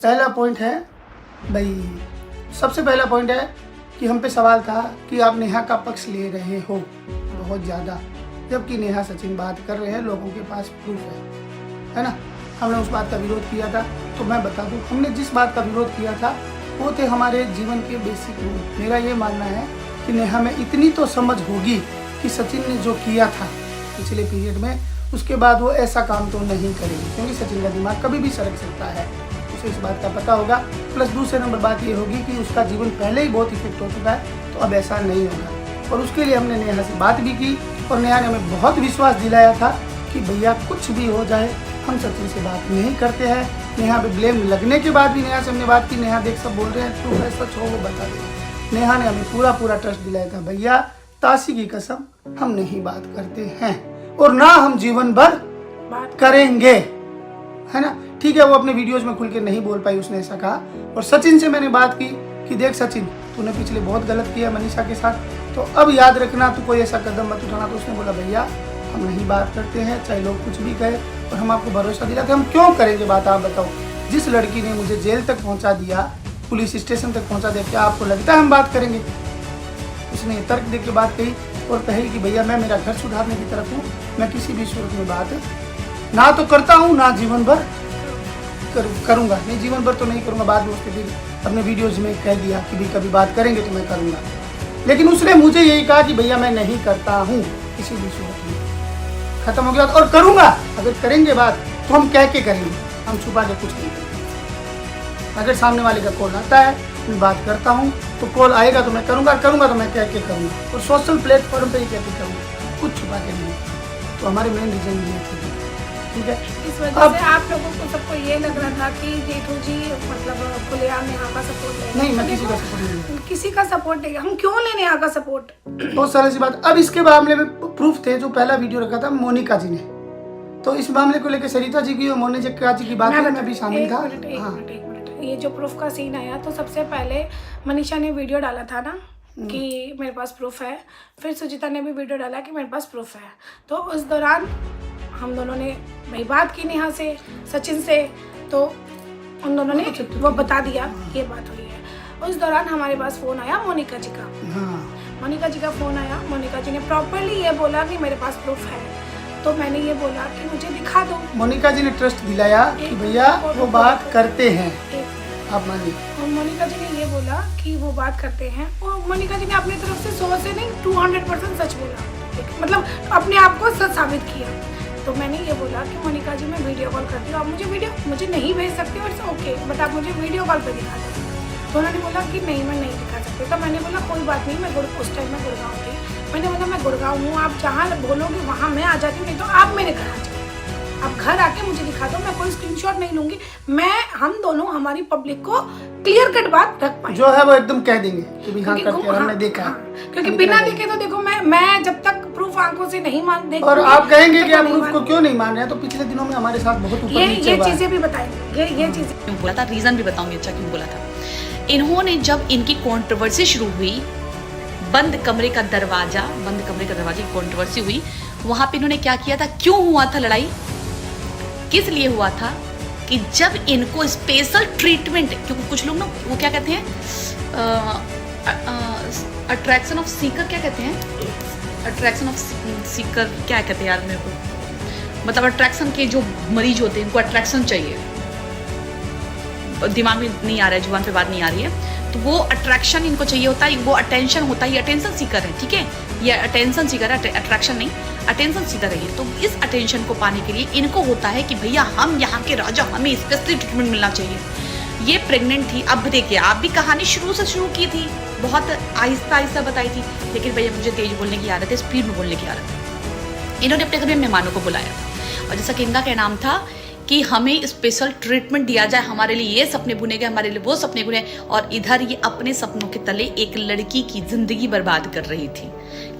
पहला पॉइंट है भाई, सबसे पहला पॉइंट है कि हम पे सवाल था कि आप नेहा का पक्ष ले रहे हो बहुत ज़्यादा, जबकि नेहा सचिन बात कर रहे हैं, लोगों के पास प्रूफ है ना। हमने उस बात का विरोध किया था। तो मैं बता दूं, हमने जिस बात का विरोध किया था वो थे हमारे जीवन के बेसिक रूल। मेरा ये मानना है कि नेहा में इतनी तो समझ होगी कि सचिन ने जो किया था पिछले पीरियड में, उसके बाद वो ऐसा काम तो नहीं करेगी, क्योंकि सचिन का दिमाग कभी भी सरक सकता है, उसे इस बात का पता होगा। प्लस दूसरे नंबर बात ये होगी कि उसका जीवन पहले ही बहुत इफेक्ट हो चुका है, तो अब ऐसा नहीं होगा। और उसके लिए हमने नेहा से बात भी की और नेहा ने हमें बहुत विश्वास दिलाया था कि भैया कुछ भी हो जाए हम सचिन से बात नहीं करते हैं। नेहा पे ब्लेम लगने के बाद भी नेहा से हमने बात की, नेहा देख सब बोल रहे हैं, तू है सच हो वो बता दे। नेहा ने हमें पूरा ट्रस्ट दिलाया था, भैया ताशी की कसम हम नहीं बात करते हैं और ना हम जीवन भर बात करेंगे, है ना। ठीक है, वो अपने वीडियोज में खुल के नहीं बोल पाई, उसने ऐसा कहा। और सचिन से मैंने बात की कि देख सचिन, तूने पिछले बहुत गलत किया मनीषा के साथ, तो अब याद रखना तू कोई ऐसा कदम मत उठाना। तो उसने बोला भैया हम नहीं बात करते हैं, चाहे लोग कुछ भी कहे, और हम आपको भरोसा दिलाते, हम क्यों करेंगे बात, आप बताओ। जिस लड़की ने मुझे जेल तक पहुंचा दिया, पुलिस स्टेशन तक पहुंचा दिया, क्या आपको लगता है हम बात करेंगे? उसने ये तर्क दे के बात कही और कही कि भैया मैं मेरा घर सुधारने की तरफ हूँ, मैं किसी भी सूरत में बात ना तो करता हूँ ना जीवन भर करूँगा। नहीं, जीवन भर तो नहीं करूँगा, बाद में उसके फिर अपने वीडियोज में कह दिया कि भी कभी बात करेंगे तो मैं करूँगा। लेकिन उसने मुझे यही कहा कि भैया मैं नहीं करता हूँ किसी भी सूरत में, खत्म हो गया। और करूँगा, अगर करेंगे बात तो हम कह के करेंगे, हम छुपा के कुछ नहीं करेंगे। अगर सामने वाले का कॉल आता है, मैं बात करता हूँ, तो कॉल आएगा तो मैं करूँगा तो मैं कह के करूँगा, और सोशल प्लेटफॉर्म पे ही कह के करूँगा, कुछ छुपा के नहीं। तो हमारे मेन रीजन ये थे, ठीक है। इस वजह से आप लोगों को सबको ये लग रहा था कि जेठू जी मतलब खुलेआम नेहा का सपोर्ट ले। नहीं, मैं किसी का सपोर्ट नहीं लूँगा, किसी का सपोर्ट नहीं, हम क्यों लें नेहा का सपोर्ट? बहुत सारी सी बात। अब इसके मामले में प्रूफ थे, जो पहला वीडियो रखा था मोनिका जी ने, तो इस मामले को लेकर सरिता जी की और मोनिका जी की बात में भी शामिल था। ये जो प्रूफ का सीन आया, तो सबसे पहले मनीषा ने वीडियो डाला था ना कि मेरे पास प्रूफ है, फिर सुजीता ने भी वीडियो डाला कि मेरे पास प्रूफ है। तो उस दौरान हम दोनों ने भाई बात की नेहा से, सचिन से, तो उन दोनों ने वो बता दिया ये बात हुई है। उस दौरान हमारे पास फोन आया मोनिका जी का। मोनिका जी का फोन आया, मोनिका जी ने प्रॉपर्ली ये बोला कि मेरे पास प्रूफ है। तो मैंने ये बोला कि मुझे दिखा दो। मोनिका जी ने ट्रस्ट दिलाया कि भैया वो बात करते हैं, आप मानिए। और मोनिका जी ने ये बोला कि वो बात करते हैं, और मोनिका जी ने अपनी तरफ से 100 से नहीं 200% सच बोला, मतलब अपने आप को सच साबित किया। तो मैंने ये बोला कि मोनिका जी मैं वीडियो कॉल करती हूँ, आप मुझे नहीं भेज सकते, और ओके बट आप मुझे वीडियो कॉल पे दिखा दो। तो उन्होंने बोला कि नहीं मैं नहीं दिखा सकती। तो मैंने बोला कोई बात नहीं, मैं उस टाइम में गुड़गांव थी, मैंने बोला मैं गुड़गांव हूँ, आप जहाँ बोलोगे वहाँ मैं आ जाती हूँ, नहीं तो आप मेरे घर आ जाओ, आप घर आके मुझे दिखा दो, मैं कोई स्क्रीनशॉट नहीं लूंगी। हम दोनों हमारी पब्लिक को क्लियर कट बात रख पाए, जो है वो एकदम कह देंगे कि भी हाँ करके हमने देखा। क्योंकि बिना देखे तो देखो मैं जब तक प्रूफ आंखों से नहीं मान देख, और आप कहेंगे कि आप प्रूफ को क्यों नहीं मान रहे हैं, तो पिछले दिनों में हमारे साथ बहुत ऊपर नीचे हुआ है। ये चीजें भी बताएंगे, ये चीजें क्यों बोला था, रीजन भी बताऊंगी अच्छा क्यों बोला था। इन्होंने जब इनकी कंट्रोवर्सी शुरू हुई, बंद कमरे का दरवाजे की कंट्रोवर्सी हुई, वहां पे इन्होंने क्या किया था, क्यों हुआ था लड़ाई, किस लिए हुआ था, कि जब इनको स्पेशल ट्रीटमेंट, क्योंकि कुछ लोग ना वो क्या कहते हैं, अट्रैक्शन ऑफ सीकर, क्या कहते हैं, अट्रैक्शन ऑफ सीकर क्या कहते हैं यार मेरे को, मतलब अट्रैक्शन के जो मरीज होते हैं इनको अट्रैक्शन चाहिए, दिमाग में नहीं आ रहा है, जुबान पे बात नहीं आ रही है, तो वो अट्रैक्शन इनको चाहिए होता है, वो अटेंशन होता है, ये अटेंशन सीकर है, ठीक है, ये अटेंशन सीकर है, अट्रैक्शन नहीं, अटेंशन सीकर है ये। तो इस अटेंशन को पाने के लिए इनको होता है कि भैया हम यहाँ के राजा, हमें स्पेशली ट्रीटमेंट मिलना चाहिए। ये प्रेग्नेंट थी, अब देखिए आप भी कहानी शुरू की थी, बहुत आहिस्ता बताई थी, लेकिन भैया मुझे तेज बोलने की आदत है, स्पीड में बोलने की आदत है। इन्होंने अपने घर में मेहमानों को बुलाया, और जैसा कि इनका नाम था कि हमें स्पेशल ट्रीटमेंट दिया जाए, हमारे लिए ये सपने बुने गए, हमारे लिए वो सपने बुने, और इधर ये अपने सपनों के तले एक लड़की की जिंदगी बर्बाद कर रही थी।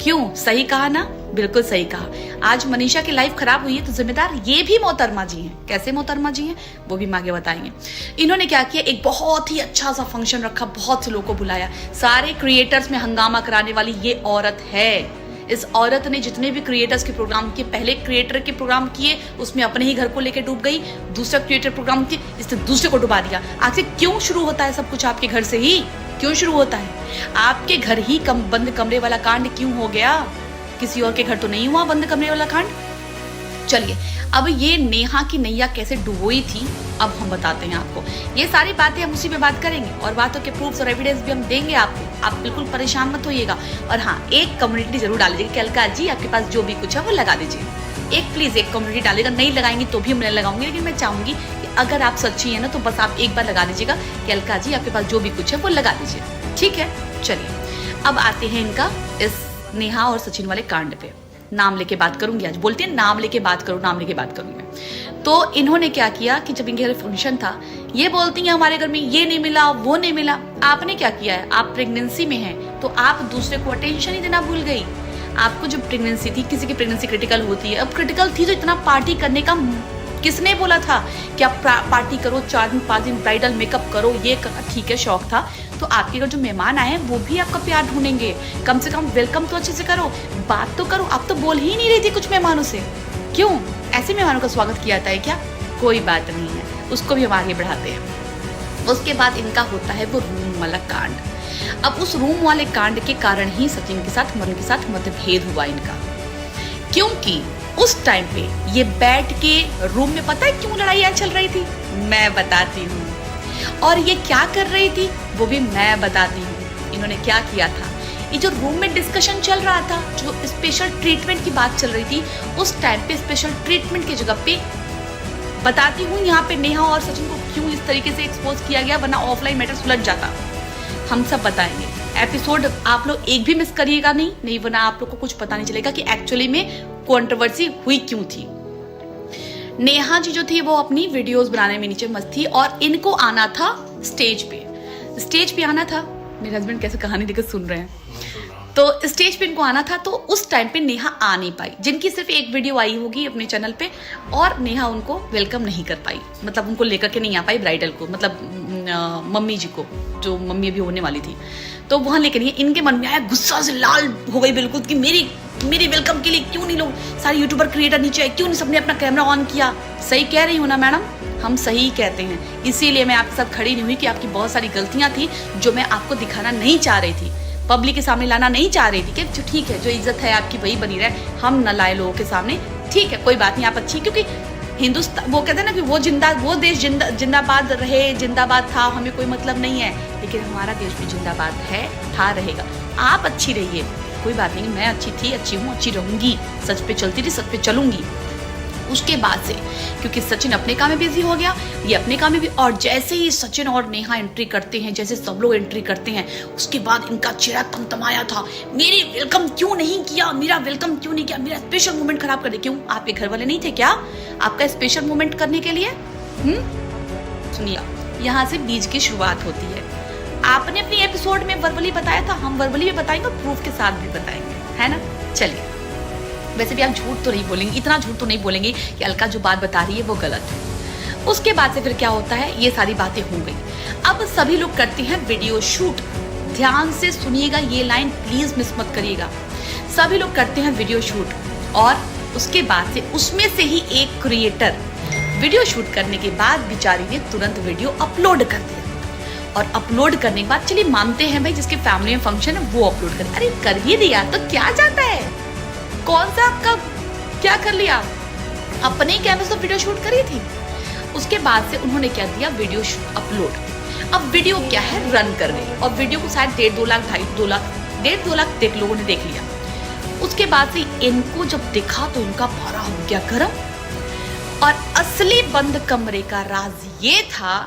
क्यों? सही कहा ना, बिल्कुल सही कहा। आज मनीषा की लाइफ खराब हुई है तो जिम्मेदार ये भी मोहतरमा जी हैं। कैसे मोहतरमा जी हैं वो भी आगे बताएंगे। इन्होंने क्या किया, एक बहुत ही अच्छा सा फंक्शन रखा, बहुत से लोगों को बुलाया, सारे क्रिएटर्स में हंगामा कराने वाली ये औरत है, इस औरत ने जितने भी क्रिएटर्स के प्रोग्राम किए, पहले क्रिएटर के प्रोग्राम किए, उसमें अपने ही घर को लेकर डूब गई, दूसरा क्रिएटर प्रोग्राम किए, इसने दूसरे को डुबा दिया। आखिर क्यों शुरू होता है सब कुछ आपके घर से ही? क्यों शुरू होता है? आपके घर ही बंद कमरे वाला कांड क्यों हो गया? किसी और के घर तो नहीं हुआ बंद कमरे वाला कांड। चलिए, अब ये नेहा की नैया कैसे डुबोई थी अब हम बताते हैं आपको। ये सारी बातें हम उसी पे बात करेंगे और बातों के प्रूफ्स और एविडेंस भी हम देंगे आपको। आप बिल्कुल परेशान मत होइएगा। और हाँ, एक कम्युनिटी जरूर डाल दीजिएगा कि अलका जी आपके पास जो भी कुछ है वो लगा दीजिए। एक प्लीज एक कम्युनिटी डालेगा, नहीं लगाएंगी तो भी मैं लगाऊंगी, लेकिन मैं चाहूंगी कि अगर आप सच्ची है ना तो बस आप एक बार लगा दीजिएगा कि अलका जी आपके पास जो भी कुछ है वो लगा दीजिए, ठीक है। चलिए, अब आते हैं इनका इस नेहा और सचिन वाले कांड पे। नाम लेके बात करूंगी आज, बोलते हैं नाम लेके बात करूं, नाम लेके बात करूंगी मैं। तो इन्होंने क्या किया कि जब इनके घर फंक्शन था, ये बोलती हैं हमारे घर में ये नहीं मिला वो नहीं मिला। आपने क्या किया है? आप प्रेगनेंसी में हैं तो आप दूसरे को अटेंशन ही देना भूल गई। आपको जब प्रेगनेंसी थी, किसी की प्रेगनेंसी क्रिटिकल होती है, अब क्रिटिकल थी तो इतना पार्टी करने का किसने बोला था कि आप पार्टी करो, 4 दिन 5 दिन ब्राइडल मेकअप करो, ये ठीक है शौक था। तो आपके घर जो मेहमान आए हैं वो भी आपका प्यार ढूंढेंगे, कम से कम वेलकम तो अच्छे से करो, बात तो करो। आप तो बोल ही नहीं रही थी कुछ मेहमानों से, क्यों? ऐसे मेहमानों का स्वागत किया जाता है क्या? कोई बात नहीं है, उसको भी हम आगे बढ़ाते हैं। उसके बाद इनका होता है वो रूम वाला कांड। अब उस रूम वाले कांड के कारण ही सचिन के साथ मन के साथ मतभेद हुआ इनका, क्योंकि उस टाइम पे ये बैठ के रूम में पता है क्यों लड़ाइयाँ चल रही थी? मैं बताती हूँ। और ये क्या कर रही थी वो भी मैं बताती हूँ। इन्होंने क्या किया था, ये जो रूम में डिस्कशन चल रहा था, जो स्पेशल ट्रीटमेंट की बात चल रही थी, उस टाइम पे स्पेशल ट्रीटमेंट की जगह पे बताती हूँ यहाँ पे नेहा और सचिन को क्यों इस तरीके से एक्सपोज किया गया, वरना ऑफलाइन मैटर सुलझ जाता। हम सब बताएंगे। एपिसोड आप लोग एक भी मिस करिएगा नहीं, वरना आप लोग को कुछ पता नहीं चलेगा कि एक्चुअली में कंट्रोवर्सी हुई क्यों थी। नेहा जी जो थी वो अपनी वीडियोस बनाने में नीचे मस्त थी और इनको आना था स्टेज पे आना था। मेरे हस्बैंड कैसे कहानी देकर सुन रहे हैं। तो स्टेज पे इनको आना था, तो उस टाइम पे नेहा आ नहीं पाई, जिनकी सिर्फ एक वीडियो आई होगी अपने चैनल पे, और नेहा उनको वेलकम नहीं कर पाई, मतलब उनको लेकर के नहीं आ पाई ब्राइडल को, मतलब मम्मी जी को, जो मम्मी अभी होने वाली थी, तो वहां लेकर नहीं। इनके मन में आया, गुस्सा से लाल हो गई बिल्कुल कि मेरी वेलकम के लिए क्यों नहीं लोग सारे यूट्यूबर क्रिएटर नीचे आए, क्यों नहीं सबने अपना कैमरा ऑन किया। सही कह रही हूँ ना मैडम? हम सही ही कहते हैं, इसीलिए मैं आपके साथ खड़ी नहीं हुई कि आपकी बहुत सारी गलतियां थी जो मैं आपको दिखाना नहीं चाह रही थी, पब्लिक के सामने लाना नहीं चाह रही थी कि ठीक है जो इज्जत है आपकी वही बनी रहे, हम न लाए लोगों के सामने, ठीक है कोई बात नहीं, आप अच्छी, क्योंकि हिंदुस्तान वो कहते हैं ना कि वो देश जिंदाबाद रहे, जिंदाबाद था, हमें कोई मतलब नहीं है, लेकिन हमारा देश भी जिंदाबाद है, था, रहेगा। आप अच्छी रहिए, कोई बात नहीं, मैं अच्छी थी, अच्छी हूँ, अच्छी रहूंगी, सच पे चलती थी, सच पे चलूंगी। उसके बाद से क्योंकि सचिन अपने काम में बिजी हो गया, ये अपने काम में भी, और जैसे ही सचिन और नेहा एंट्री करते हैं, जैसे सब लोग एंट्री करते हैं, उसके बाद इनका चेहरा तमतमाया था, मेरी वेलकम क्यों नहीं किया, मेरा वेलकम क्यों नहीं किया, मेरा स्पेशल मोमेंट खराब कर दे। क्यों? आपके घर वाले नहीं थे क्या आपका स्पेशल मोमेंट करने के लिए? सुनिए, यहाँ से बीज की शुरुआत होती है। आपने अपनी एपिसोड में वर्बली बताया था, हम वर्बली भी बताएंगे, प्रूफ के साथ भी बताएंगे, है ना? चलिए, वैसे भी आप झूठ तो नहीं बोलेंगे, इतना झूठ तो नहीं बोलेंगे कि अलका जो बात बता रही है वो गलत है। उसके बाद से फिर क्या होता है, ये सारी बातें हो गई। अब सभी लोग करते हैं वीडियो शूट। ध्यान से सुनिएगा, ये लाइन प्लीज मिस मत करिएगा। सभी लोग करते हैं वीडियो शूट, और उसके बाद से उसमें से ही एक क्रिएटर वीडियो शूट करने के बाद बेचारी ने तुरंत वीडियो अपलोड कर दिया, और अपलोड करने के बाद चलिए मानते हैं भाई जिसके फैमिली में फंक्शन है वो अपलोड करे, अरे कर ही दिया तो क्या जाता है, कौन सा आपका क्या कर लिया, अपने कैमरे से वीडियो शूट करी थी। उसके बाद से उन्होंने क्या दिया, वीडियो अपलोड। अब वीडियो क्या है, रन कर गई, और वीडियो को शायद 1.5-2 लाख 2.5 लाख देख लोगों ने देख लिया। उसके बाद से इनको जब देखा तो इनका पारा हो गया गर्म, और असली बंद कमरे का राज ये था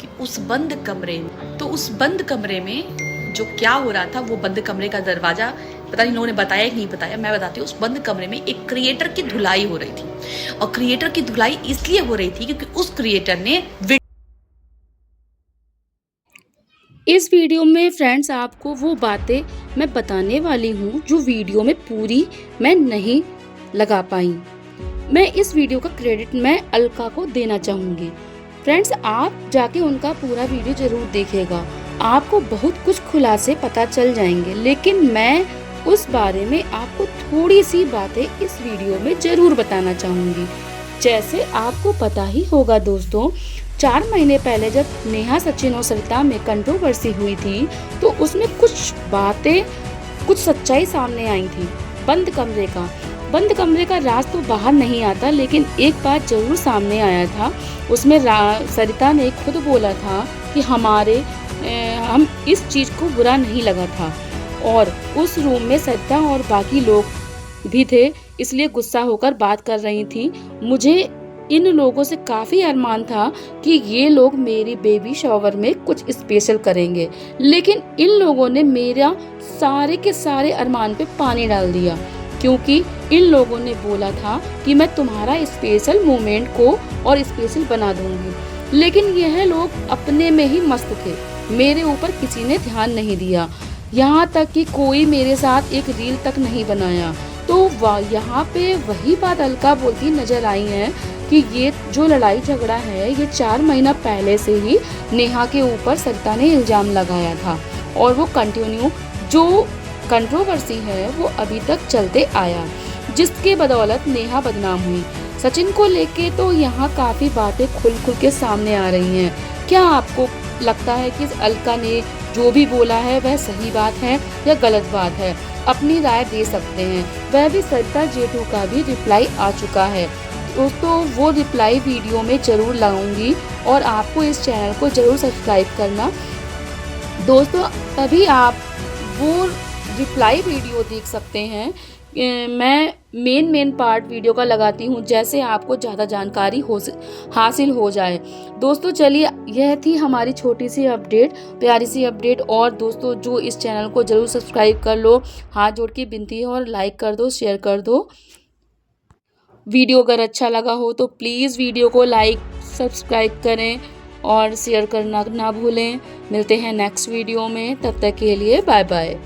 कि उस बंद कमरे में जो क्या हो रहा था, वो बंद कमरे का दरवाजा, पता नहीं लोगों ने बताया कि नहीं बताया, मैं बताती हूँ। उस बंद कमरे में एक क्रिएटर की धुलाई हो रही थी, और क्रिएटर की धुलाई इसलिए हो रही थी क्योंकि उस क्रिएटर ने इस वीडियो में फ्रेंड्स आपको वो बातें मैं बताने वाली हूँ जो वीडियो में पूरी मैं नहीं लगा पाई। मैं इस वीडियो का क्रेडिट मैं अलका को देना चाहूँगी। फ्रेंड्स, आप जाके उनका पूरा वीडियो जरूर देखिएगा, आपको बहुत कुछ खुलासे पता चल जाएंगे। लेकिन मैं उस बारे में आपको थोड़ी सी बातें इस वीडियो में ज़रूर बताना चाहूँगी। जैसे आपको पता ही होगा दोस्तों, 4 महीने पहले जब नेहा सचिन और सरिता में कंट्रोवर्सी हुई थी तो उसमें कुछ बातें, कुछ सच्चाई सामने आई थी। बंद कमरे का राज तो बाहर नहीं आता, लेकिन एक बात जरूर सामने आया था। उसमें सरिता ने खुद बोला था कि हम इस चीज़ को बुरा नहीं लगा था, और उस रूम में सरिता और बाकी लोग भी थे, इसलिए गुस्सा होकर बात कर रही थी। मुझे इन लोगों से काफ़ी अरमान था कि ये लोग मेरी बेबी शावर में कुछ स्पेशल करेंगे, लेकिन इन लोगों ने मेरा सारे के सारे अरमान पे पानी डाल दिया, क्योंकि इन लोगों ने बोला था कि मैं तुम्हारा स्पेशल मोमेंट को और स्पेशल बना दूंगी। लेकिन यह लोग अपने में ही मस्त थे, मेरे ऊपर किसी ने ध्यान नहीं दिया, यहाँ तक कि कोई मेरे साथ एक रील तक नहीं बनाया। तो यहाँ पे वही बात अलका बोलती नजर आई है कि ये जो लड़ाई झगड़ा है ये 4 महीना पहले से ही नेहा के ऊपर सरिता ने इल्ज़ाम लगाया था, और वो कंटिन्यू जो कंट्रोवर्सी है वो अभी तक चलते आया, जिसके बदौलत नेहा बदनाम हुई। सचिन को लेके तो यहाँ काफ़ी बातें खुल के सामने आ रही हैं। क्या आपको लगता है कि अलका ने जो भी बोला है वह सही बात है या गलत बात है? अपनी राय दे सकते हैं। वह भी सरिता जेठू का भी रिप्लाई आ चुका है दोस्तों, वो रिप्लाई वीडियो में ज़रूर लाऊंगी, और आपको इस चैनल को ज़रूर सब्सक्राइब करना दोस्तों, तभी आप वो रिप्लाई वीडियो देख सकते हैं। मैं मेन पार्ट वीडियो का लगाती हूँ, जैसे आपको ज़्यादा जानकारी हासिल हो जाए। दोस्तों चलिए, यह थी हमारी छोटी सी अपडेट, प्यारी सी अपडेट। और दोस्तों जो इस चैनल को ज़रूर सब्सक्राइब कर लो, हाथ जोड़ के विनती है, और लाइक कर दो, शेयर कर दो। वीडियो अगर अच्छा लगा हो तो प्लीज़ वीडियो को लाइक, सब्सक्राइब करें और शेयर करना ना भूलें। मिलते हैं नेक्स्ट वीडियो में, तब तक के लिए बाय बाय।